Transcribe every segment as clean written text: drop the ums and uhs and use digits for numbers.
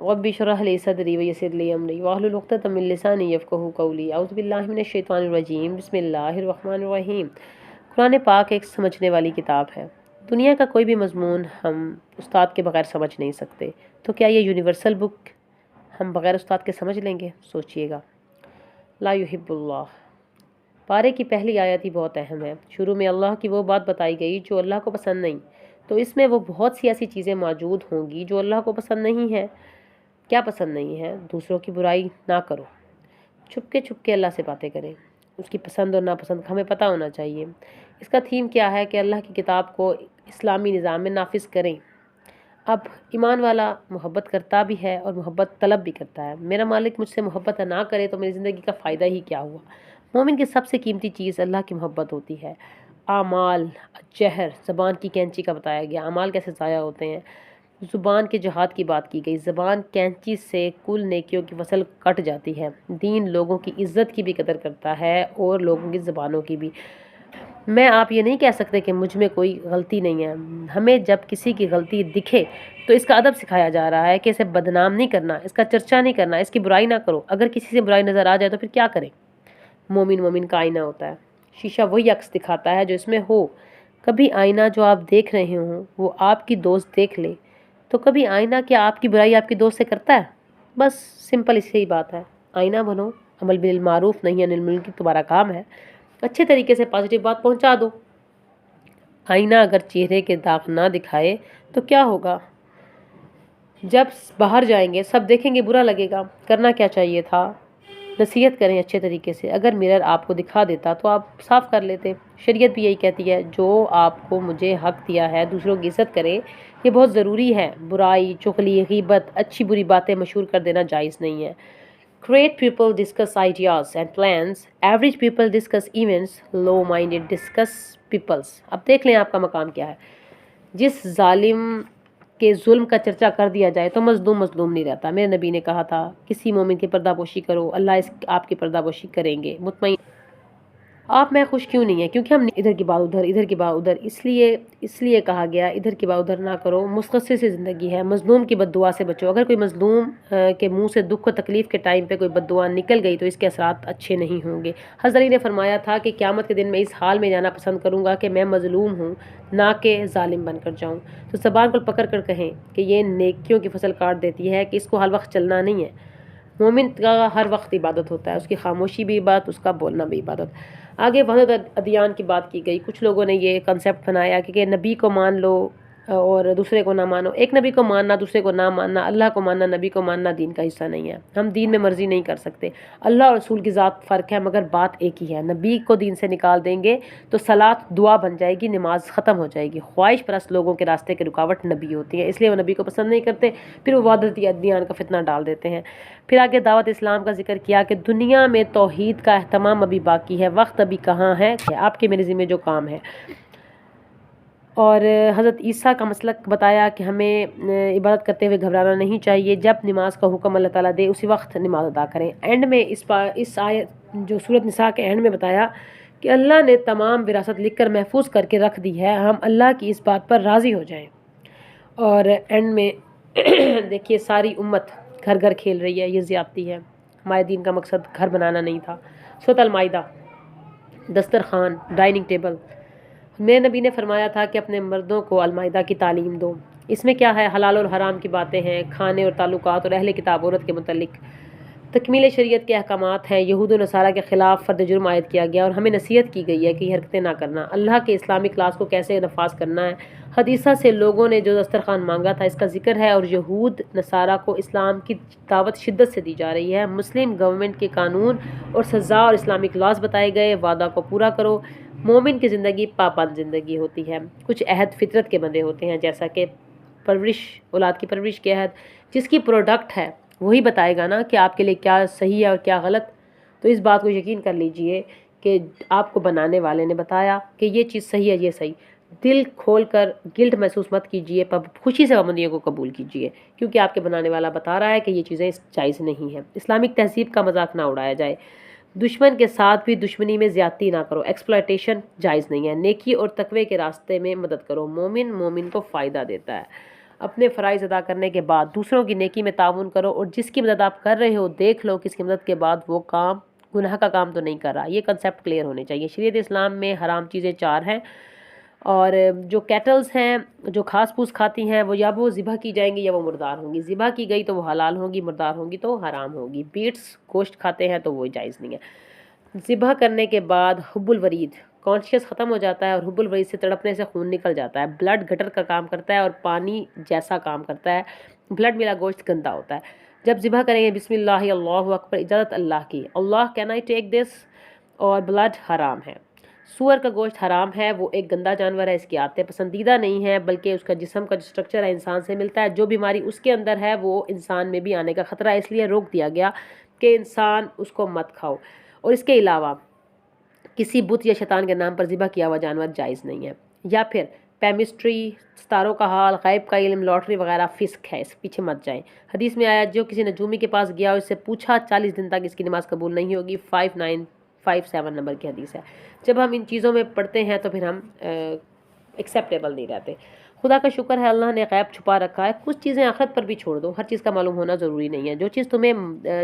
Rabbi इश्रह ली सदरी व यस्सिर ली अमरी वाहलुल उक़्दतम मिन लिसानी यफ़क़हू क़ौली अऊज़ु बिल्लाहि मिनश शैतानिर रजीम बिस्मिल्लाहिर रहमानिर रहीम। कुरान पाक एक समझने वाली किताब है। दुनिया का कोई भी मज़मून हम उस्ताद के बगैर समझ नहीं सकते, तो क्या ये यूनिवर्सल बुक हम बगैर उस्ताद के समझ लेंगे? सोचिएगा। ला युहिब्बुल्लाह पारे की पहली आयत ही बहुत अहम है। शुरू में अल्लाह की वो बात बताई गई जो अल्लाह को पसंद नहीं, तो इसमें वो बहुत सी ऐसी चीज़ें मौजूद होंगी जो अल्लाह को पसंद नहीं है। क्या पसंद नहीं है? दूसरों की बुराई ना करो, छुपके अल्लाह से बातें करें, उसकी पसंद और नापसंद हमें पता होना चाहिए। इसका थीम क्या है कि अल्लाह की किताब को इस्लामी निज़ाम में नाफिज करें। अब ईमान वाला मोहब्बत करता भी है और मोहब्बत तलब भी करता है। मेरा मालिक मुझसे मोहब्बत ना करे तो मेरी ज़िंदगी का फ़ायदा ही क्या हुआ। मोमिन की सबसे कीमती चीज़ अल्लाह की मोहब्बत होती है। आमाल जहर ज़बान की कैंची का बताया गया। अमाल कैसे ज़ाया होते हैं। ज़ुबान के जहाद की बात की गई। ज़बान कैंची से कुल नेकियों की फसल कट जाती है। दीन लोगों की इज़्ज़त की भी कदर करता है और लोगों की ज़बानों की भी। मैं आप ये नहीं कह सकते कि मुझ में कोई गलती नहीं है। हमें जब किसी की गलती दिखे तो इसका अदब सिखाया जा रहा है कि इसे बदनाम नहीं करना, इसका चर्चा नहीं करना, इसकी बुराई ना करो। अगर किसी से बुराई नज़र आ जाए तो फिर क्या करें? मोमिन का आईना होता है। शीशा वही अक्स दिखाता है जो इसमें हो। कभी आईना जो आप देख रहे हो वो आपकी दोस्त देख ले, तो कभी आईना क्या आपकी बुराई आपकी दोस्त से करता है? बस सिंपल इसी ही बात है। आईना बनो, अमल बिल मारूफ नहीं अनिल मुनकर तुम्हारा काम है। अच्छे तरीके से पॉजिटिव बात पहुंचा दो। आईना अगर चेहरे के दाग ना दिखाए तो क्या होगा? जब बाहर जाएंगे सब देखेंगे, बुरा लगेगा। करना क्या चाहिए था? नसीहत करें अच्छे तरीके से। अगर मिरर आपको दिखा देता तो आप साफ़ कर लेते। शरीयत भी यही कहती है, जो आपको मुझे हक दिया है दूसरों की इज़्ज़त करें, ये बहुत ज़रूरी है। बुराई, चुगली, गीबत, अच्छी बुरी बातें मशहूर कर देना जायज़ नहीं है। Great people discuss ideas and plans. Average people discuss events. Low-minded discuss peoples. अब देख लें आपका मकाम क्या है। जिस जालिम के जुल्म का चर्चा कर दिया जाए तो मजलूम नहीं रहता। मेरे नबी ने कहा था, किसी मोमिन की पर्दापोशी करो, अल्लाह आपकी पर्दापोशी करेंगे। मुतमईन आप मैं खुश क्यों नहीं है? क्योंकि हम इधर की बात उधर, इधर की बात उधर, इसलिए कहा गया इधर की बात उधर ना करो। मुस्तसिल से ज़िंदगी है। मज़लूम की बद्दुआ से बचो। अगर कोई मज़लूम के मुंह से दुख और तकलीफ़ के टाइम पे कोई बद्दुआ निकल गई तो इसके असरात अच्छे नहीं होंगे। हज़रत अली ने फरमाया था कि क़यामत के दिन मैं इस हाल में जाना पसंद करूँगा कि मैं मज़लूम हूँ, ना कि ज़ालिम बनकर जाऊँ। तो ज़बान को पकड़ कर कहें कि ये नेकियों की फसल काट देती है कि इसको हर वक्त चलना नहीं है। मोमिन का हर वक्त इबादत होता है, उसकी खामोशी भी इबादत, उसका बोलना भी इबादत। आगे वहदत अदियान की बात की गई। कुछ लोगों ने ये कंसेप्ट बनाया कि नबी को मान लो और दूसरे को ना मानो। एक नबी को मानना, दूसरे को ना मानना, अल्लाह को मानना, नबी को मानना दीन का हिस्सा नहीं है। हम दीन में मर्जी नहीं कर सकते। अल्लाह और रसूल की ज़ात फ़र्क है, मगर बात एक ही है। नबी को दीन से निकाल देंगे तो सलात दुआ बन जाएगी, नमाज ख़त्म हो जाएगी। ख्वाहिश परस्त लोगों के रास्ते की रुकावट नबी होती है, इसलिए वो नबी को पसंद नहीं करते। फिर वो वहदत अदियान का फितना डाल देते हैं। फिर आगे दावत इस्लाम का जिक्र किया कि दुनिया में तौहीद का अहतमाम अभी बाकी है, वक्त अभी कहाँ है, आपके मेरे ज़िम्मे जो काम है। और हज़रत ईसा का मसलक बताया कि हमें इबादत करते हुए घबराना नहीं चाहिए। जब नमाज का हुक्म अल्लाह ताला दे उसी वक्त नमाज अदा करें। एंड में इस आयत जो सूरत निसा के एंड में बताया कि अल्लाह ने तमाम विरासत लिख कर महफूज करके रख दी है, हम अल्लाह की इस बात पर राज़ी हो जाएं। और एंड में देखिए सारी उम्मत घर घर खेल रही है, ये ज़्यादती है। हमारे दीन का मकसद घर बनाना नहीं था। सूरत अल-माइदा, दस्तरखान, डाइनिंग टेबल। मेरे नबी ने फरमाया था कि अपने मर्दों को अल-माइदा की तालीम दो। इसमें क्या है? हलाल और हराम की बातें हैं, खाने और ताल्लुकात और अहले किताब औरत के मुतल्लिक तकमील शरीयत के अहकामात हैं। यहूद और नसारा के ख़िलाफ़ फ़र्द जुर्म आयद किया गया और हमें नसीहत की गई है कि ये हरकतें ना करना। अल्लाह के इस्लामिक क्लास को कैसे नफाज करना है। हदीसा से लोगों ने जो दस्तरखान मांगा था इसका जिक्र है और यहूद नसारा को इस्लाम की दावत शिद्दत से दी जा रही है। मुस्लिम गवर्नमेंट के कानून और सज़ा और इस्लामिक लॉज बताए गए। वादा को पूरा करो। मोमिन की ज़िंदगी पाबंद ज़िंदगी होती है। कुछ अहद फितरत के बंधे होते हैं, जैसा कि परवरिश, औलाद की परवरिश के अहद। जिसकी प्रोडक्ट है वही बताएगा ना कि आपके लिए क्या सही है और क्या गलत। तो इस बात को यकीन कर लीजिए कि आपको बनाने वाले ने बताया कि ये चीज़ सही है, ये सही। दिल खोल कर गिल्ट महसूस मत कीजिए, पर खुशी से पाबंदियों को कबूल कीजिए, क्योंकि आपके बनाने वाला बता रहा है कि ये चीज़ें जायज़ नहीं है। इस्लामिक तहज़ीब का मजाक ना उड़ाया जाए। दुश्मन के साथ भी दुश्मनी में ज़्यादती ना करो। एक्सप्लॉयटेशन जायज़ नहीं है। नेकी और तकवे के रास्ते में मदद करो। मोमिन को फ़ायदा देता है। अपने फ़राइज़ अदा करने के बाद दूसरों की नेकी में ताउन करो, और जिसकी मदद आप कर रहे हो देख लो कि इसकी मदद के बाद वो काम गुनाह का काम तो नहीं कर रहा। ये कंसेप्ट क्लियर होने चाहिए। शरीयत इस्लाम में हराम चीज़ें 4 हैं, और जो कैटल्स हैं जो घास फूस खाती हैं वो ज़िबा की जाएंगी या वो मुर्दार होंगी। ज़िबा की गई तो वो हलाल होंगी, मुर्दार होंगी तो हराम होगी। बीट्स गोश्त खाते हैं तो वो जायज़ नहीं है। ज़िबा करने के बाद हुब्बुल वरीद, कॉन्शियस ख़त्म हो जाता है और हुब्बुल वरीद से तड़पने से खून निकल जाता है। ब्लड गटर का काम करता है और पानी जैसा काम करता है। ब्लड मिला गोश्त गंदा होता है। जब ज़िबा करेंगे बिस्मिल्लाह अल्लाहु अकबर, इजाज़त अल्लाह की, अल्लाह कैन आई टेक दिस, और ब्लड हराम है। सूअर का गोश्त हराम है, वो एक गंदा जानवर है, इसकी आदतें पसंदीदा नहीं है, बल्कि उसका जिस्म का जो स्ट्रक्चर है इंसान से मिलता है। जो बीमारी उसके अंदर है वो इंसान में भी आने का ख़तरा है, इसलिए रोक दिया गया कि इंसान उसको मत खाओ। और इसके अलावा किसी बुत या शैतान के नाम पर ज़िबा किया हुआ जानवर जायज़ नहीं है। या फिर पेमिस्ट्री, सितारों का हाल, गैब का इल्म, लॉटरी वगैरह फ़िस्क है, इस पीछे मत जाएं। हदीस में आया जो किसी नजूमी के पास गया और इससे पूछा 40 दिन तक इसकी नमाज़ कबूल नहीं होगी। 5957 नंबर की हदीस है। जब हम इन चीज़ों में पढ़ते हैं तो फिर हम एक्सेप्टेबल नहीं रहते। खुदा का शुक्र है अल्लाह ने गैब छुपा रखा है। कुछ चीज़ें आखिरत पर भी छोड़ दो, हर चीज़ का मालूम होना ज़रूरी नहीं है। जो चीज़ तुम्हें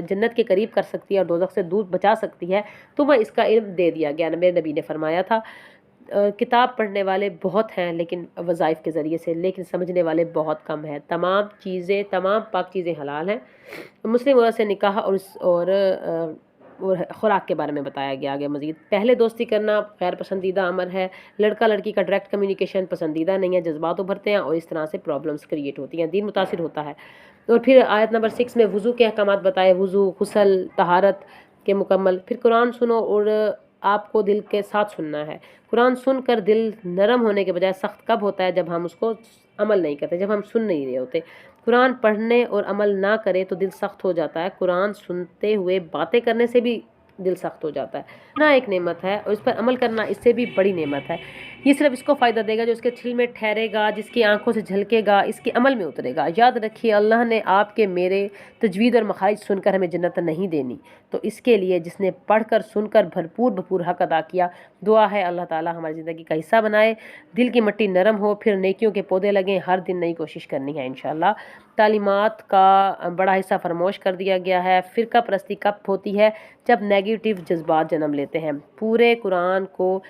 जन्नत के करीब कर सकती है और दोज़ख से दूर बचा सकती है, तुम्हें इसका इल्म दे दिया गया। मेरे नबी ने फरमाया था किताब पढ़ने वाले बहुत हैं लेकिन वज़ाइफ के ज़रिए से, लेकिन समझने वाले बहुत कम हैं। तमाम पाक चीज़ें हलाल हैं। मुस्लिम औरत से निकाह और खुराक के बारे में बताया गया आगे मज़ीद। पहले दोस्ती करना गैर पसंदीदा अमर है। लड़का लड़की का डायरेक्ट कम्युनिकेशन पसंदीदा नहीं है, जज्बात उभरते हैं और इस तरह से प्रॉब्लम्स क्रिएट होती हैं, दीन मुतासिर होता है। और फिर आयत नंबर 6 में वज़ू के अहकामात बताए, वज़ू, गुस्ल, तहारत के मुकम्मल। फिर कुरान सुनो और आपको दिल के साथ सुनना है। कुरान सुनकर दिल नरम होने के बजाय सख्त कब होता है? जब हम उसको अमल नहीं करते, जब हम सुन नहीं रहे होते। कुरान पढ़ने और अमल ना करे तो दिल सख्त हो जाता है। कुरान सुनते हुए बातें करने से भी दिल सख्त हो जाता है। ना एक नेमत है और इस पर अमल करना इससे भी बड़ी नेमत है। ये सिर्फ इसको फ़ायदा देगा जो इसके दिल में ठहरेगा, जिसकी आंखों से झलकेगा, इसके अमल में उतरेगा। याद रखिए अल्लाह ने आपके मेरे तजवीद और मखारिज सुनकर हमें जन्नत नहीं देनी, तो इसके लिए जिसने पढ़कर सुनकर भरपूर हक अदा किया। दुआ है अल्लाह ताला हमारी ज़िंदगी का हिस्सा बनाए, दिल की मिट्टी नरम हो, फिर नेकियों के पौधे लगें। हर दिन नई कोशिश करनी है इंशाअल्लाह। तालीमात का बड़ा हिस्सा फरमोश कर दिया गया है। फ़िरका परस्ती कब होती है? जब नेगेटिव जज्बात जन्म लेते हैं। पूरे कुरान को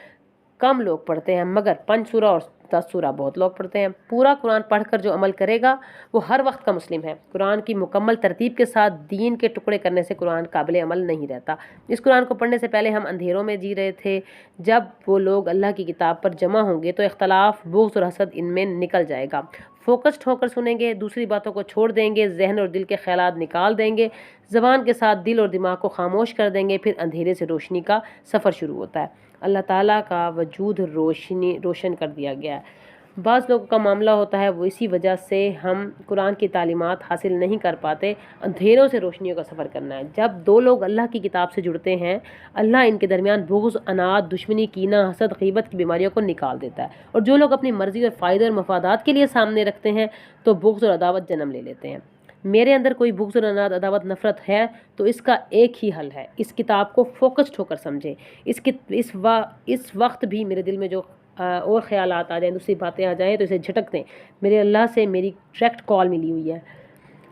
कम लोग पढ़ते हैं, मगर 5 सूरा और 10 सूरा बहुत लोग पढ़ते हैं। पूरा कुरान पढ़कर जो अमल करेगा वो हर वक्त का मुस्लिम है। कुरान की मुकम्मल तरतीब के साथ दीन के टुकड़े करने से कुरान काबिल अमल नहीं रहता। इस कुरान को पढ़ने से पहले हम अंधेरों में जी रहे थे। जब वो लोग अल्लाह की किताब पर जमा होंगे तो इख्तलाफ, बुग़्ज़ और हसद इनमें निकल जाएगा। फोकस्ड होकर सुनेंगे, दूसरी बातों को छोड़ देंगे, जहन और दिल के ख्यालात निकाल देंगे, ज़बान के साथ दिल और दिमाग को खामोश कर देंगे। फिर अंधेरे से रोशनी का सफ़र शुरू होता है। अल्लाह ताला का वजूद रोशन कर दिया गया है। बाज़ लोगों का मामला होता है वो इसी वजह से हम कुरान की तालीमात हासिल नहीं कर पाते। अंधेरों से रोशनियों का सफ़र करना है। जब दो लोग अल्लाह की किताब से जुड़ते हैं, अल्लाह इनके दरमियान बुग़्ज़, अनाद, दुश्मनी, कीना, हसद, ग़ीबत की बीमारियों को निकाल देता है। और जो लोग अपनी मर्ज़ी और फ़ायदे और मफादात के लिए सामने रखते हैं तो बुग़्ज़ और अदावत जन्म ले लेते हैं। मेरे अंदर कोई बुग़्ज़ और अनाद, अदावत, नफ़रत है तो इसका एक ही हल है, इस किताब को फोकस्ड होकर समझें। इस वक्त भी मेरे दिल में जो और ख़यालात आ जाएँ, दूसरी बातें आ जाएँ तो इसे झटक दें। मेरे अल्लाह से मेरी डायरेक्ट कॉल मिली हुई है।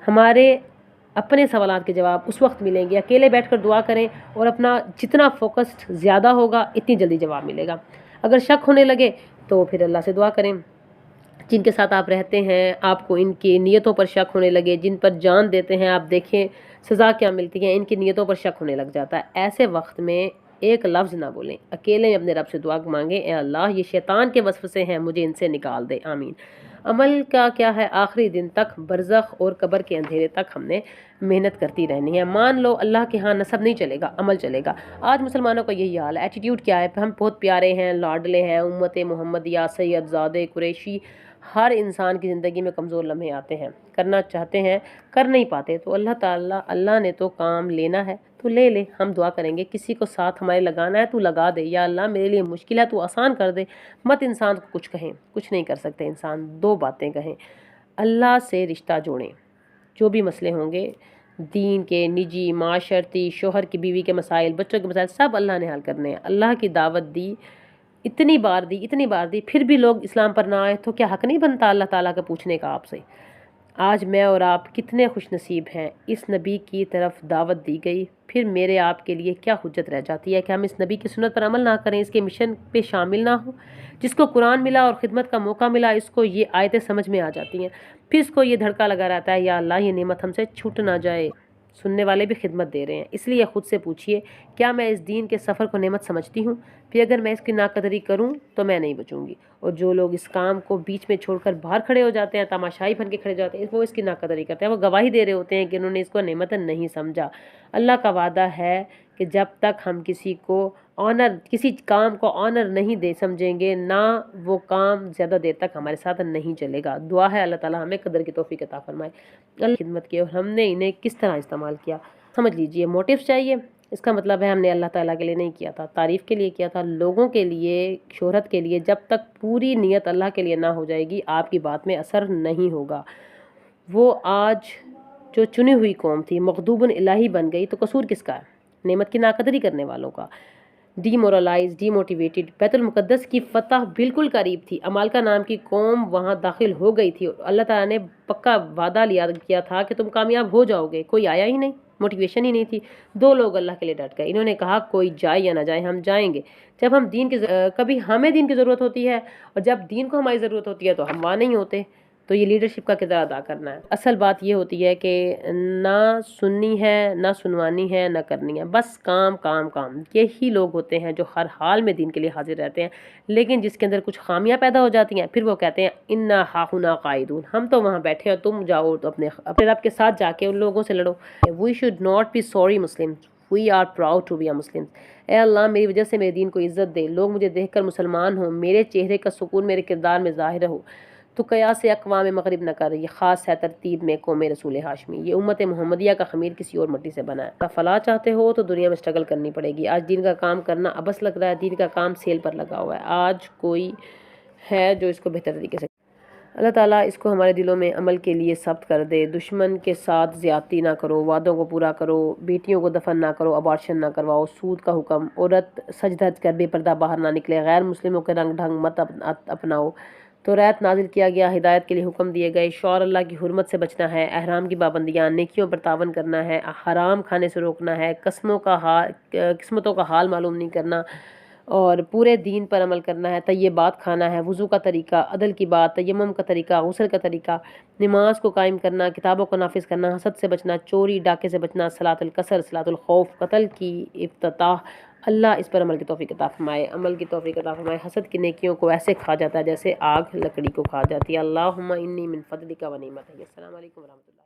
हमारे अपने सवालात के जवाब उस वक्त मिलेंगे। अकेले बैठकर दुआ करें और अपना जितना फोकस्ड ज़्यादा होगा इतनी जल्दी जवाब मिलेगा। अगर शक होने लगे तो फिर अल्लाह से दुआ करें। जिनके साथ आप रहते हैं आपको इनकी नीयतों पर शक होने लगे, जिन पर जान देते हैं आप देखें सज़ा क्या मिलती है, इनकी नीयतों पर शक होने लग जाता है। ऐसे वक्त में एक लफ्ज़ ना बोलें, अकेले में अपने रब से दुआ मांगें, ए अल्लाह ये शैतान के वस्वसे हैं, मुझे इनसे निकाल दे, आमीन। अमल का क्या है? आखिरी दिन तक, बरज़ख और कब्र के अंधेरे तक हमने मेहनत करती रहनी है। मान लो अल्लाह के यहाँ नसब नहीं चलेगा, अमल चलेगा। आज मुसलमानों का यही हाल है। एटीट्यूड क्या है? हम बहुत प्यारे हैं, लाडले हैं, उम्मत मोहम्मदिया, सैयद ज़ादे कुरैशी। हर इंसान की ज़िंदगी में कमज़ोर लम्हे आते हैं, करना चाहते हैं, कर नहीं पाते। तो अल्लाह ने तो काम लेना है तो ले ले। हम दुआ करेंगे किसी को साथ हमारे लगाना है, तू लगा दे। या अल्लाह मेरे लिए मुश्किल है, तू आसान कर दे। मत इंसान को कुछ कहें, कुछ नहीं कर सकते इंसान। 2 बातें कहें, अल्लाह से रिश्ता जोड़ें। जो भी मसले होंगे दीन के, निजी, माशरती, शोहर की बीवी के मसाइल, बच्चों के मसाइल, सब अल्लाह ने हल करने हैं। अल्लाह की दावत दी, इतनी बार दी, फिर भी लोग इस्लाम पर ना आए, तो क्या हक़ नहीं बनता अल्लाह ताला का पूछने का आपसे? आज मैं और आप कितने खुशनसीब हैं, इस नबी की तरफ दावत दी गई, फिर मेरे आपके लिए क्या हुज्जत रह जाती है कि हम इस नबी की सुन्नत पर अमल ना करें, इसके मिशन पे शामिल ना हो। जिसको कुरान मिला और ख़िदमत का मौका मिला, इसको ये आयतें समझ में आ जाती हैं, फिर इसको ये धड़का लगा रहता है, या अल्लाह ये नेमत हमसे छूट ना जाए। सुनने वाले भी खिदमत दे रहे हैं, इसलिए ख़ुद से पूछिए, क्या मैं इस दीन के सफ़र को नेमत समझती हूँ? फिर अगर मैं इसकी नाकदरी करूँ तो मैं नहीं बचूँगी। और जो लोग इस काम को बीच में छोड़कर बाहर खड़े हो जाते हैं, तमाशाई बन के खड़े हो जाते हैं, वो इसकी नाकदरी करते हैं, वो गवाही दे रहे होते हैं कि उन्होंने इसको नेमत नहीं समझा। अल्लाह का वादा है कि जब तक हम किसी काम को ऑनर नहीं दे समझेंगे, ना वो काम ज़्यादा देर तक हमारे साथ नहीं चलेगा। दुआ है अल्लाह ताला हमें कदर की तौफीक अता फरमाए। अल्लाह खिदमत की और हमने इन्हें किस तरह इस्तेमाल किया, समझ लीजिए। मोटिव चाहिए, इसका मतलब है हमने अल्लाह ताला के लिए नहीं किया था, तारीफ़ के लिए किया था, लोगों के लिए, शोहरत के लिए। जब तक पूरी नीयत अल्लाह के लिए ना हो जाएगी, आपकी बात में असर नहीं होगा। वो आज जो चुनी हुई कौम थी मग़दूबुन इलाही बन गई, तो कसूर किसका है? नेमत की नाकदरी करने वालों का। Demoralise, demotivated. बैतुल मुक़द्दस की फ़तह बिल्कुल करीब थी, अमालका नाम की कौम वहाँ दाखिल हो गई थी। अल्लाह ताला ने पक्का वादा किया था कि तुम कामयाब हो जाओगे, कोई आया ही नहीं, मोटिवेशन ही नहीं थी। 2 लोग अल्लाह के लिए डट गए, इन्होंने कहा कोई जाए या ना जाए हम जाएंगे। जब हम कभी हमें दीन की ज़रूरत होती है और जब दीन को हमारी ज़रूरत होती है तो हम वहाँ नहीं होते। तो ये लीडरशिप का किरदार अदा करना है। असल बात ये होती है कि ना सुननी है, ना सुनवानी है, ना करनी है, बस काम काम काम। यही लोग होते हैं जो हर हाल में दीन के लिए हाजिर रहते हैं, लेकिन जिसके अंदर कुछ खामियां पैदा हो जाती हैं, फिर वो कहते हैं इन्ना हाहुना कायदून, हम तो वहाँ बैठे हैं, तुम जाओ तो अपने रब के साथ जाके उन लोगों से लड़ो। We should not be sorry Muslim, we are proud to be a Muslim. ए अल्लाह मेरी वजह से मेरे दीन को इज़्ज़त दे, लोग मुझे देखकर मुसलमान हो, मेरे चेहरे का सुकून मेरे किरदार में ज़ाहिर हो। तो कयास अक़वाम मग़रिब न कर, ये ख़ास है तरतीब में कौम रसूल हाशमी। ये उम्मत मोहम्मदिया का ख़मीर किसी और मट्टी से बना है। फलाह चाहते हो तो दुनिया में स्ट्रगल करनी पड़ेगी। आज दीन का काम करना अबस लग रहा है, दीन का काम सेल पर लगा हुआ है। आज कोई है जो इसको बेहतर तरीके से, अल्लाह ताला इसको हमारे दिलों में अमल के लिए सब्त कर दे। दुश्मन के साथ ज़्यादती ना करो, वादों को पूरा करो, बेटियों को दफन ना करो, अबॉर्शन ना करवाओ, सूद का हुक्म, औरत सज धज कर बेपर्दा बाहर ना निकले, गैर मुस्लिमों के रंग ढंग मत अपनाओ। तो रैत नाजिल किया गया, हिदायत के लिए हुक्म दिए गए। शौर अल्लाह की हुर्मत से बचना है, अहराम की पाबंदियाँ, नेकियों पर तावन करना है, हराम खाने से रोकना है, किस्मतों का हाल मालूम नहीं करना और पूरे दीन पर अमल करना है। तय्यबात खाना है, वज़ू का तरीका, अदल की बात, तयम्मुम का तरीका, गुस्ल का तरीका, नमाज को कायम करना, किताबों को नाफिज करना, हसद से बचना, चोरी डाके से बचना, सलातुल कसर, सलातुल खौफ, कत्ल की इफ्तिताह। अल्लाह इस पर अमल की तौफीक अता फरमाए, अमल की तौफीक अता फरमाए। हसद की नेकियों को ऐसे खा जाता है जैसे आग लकड़ी को खा जाती है। अल्लाहुम्मा इन्नी मिन फदलिका व निअमतिक। अस्सलामु अलैकुम व रहमतुल्लाह।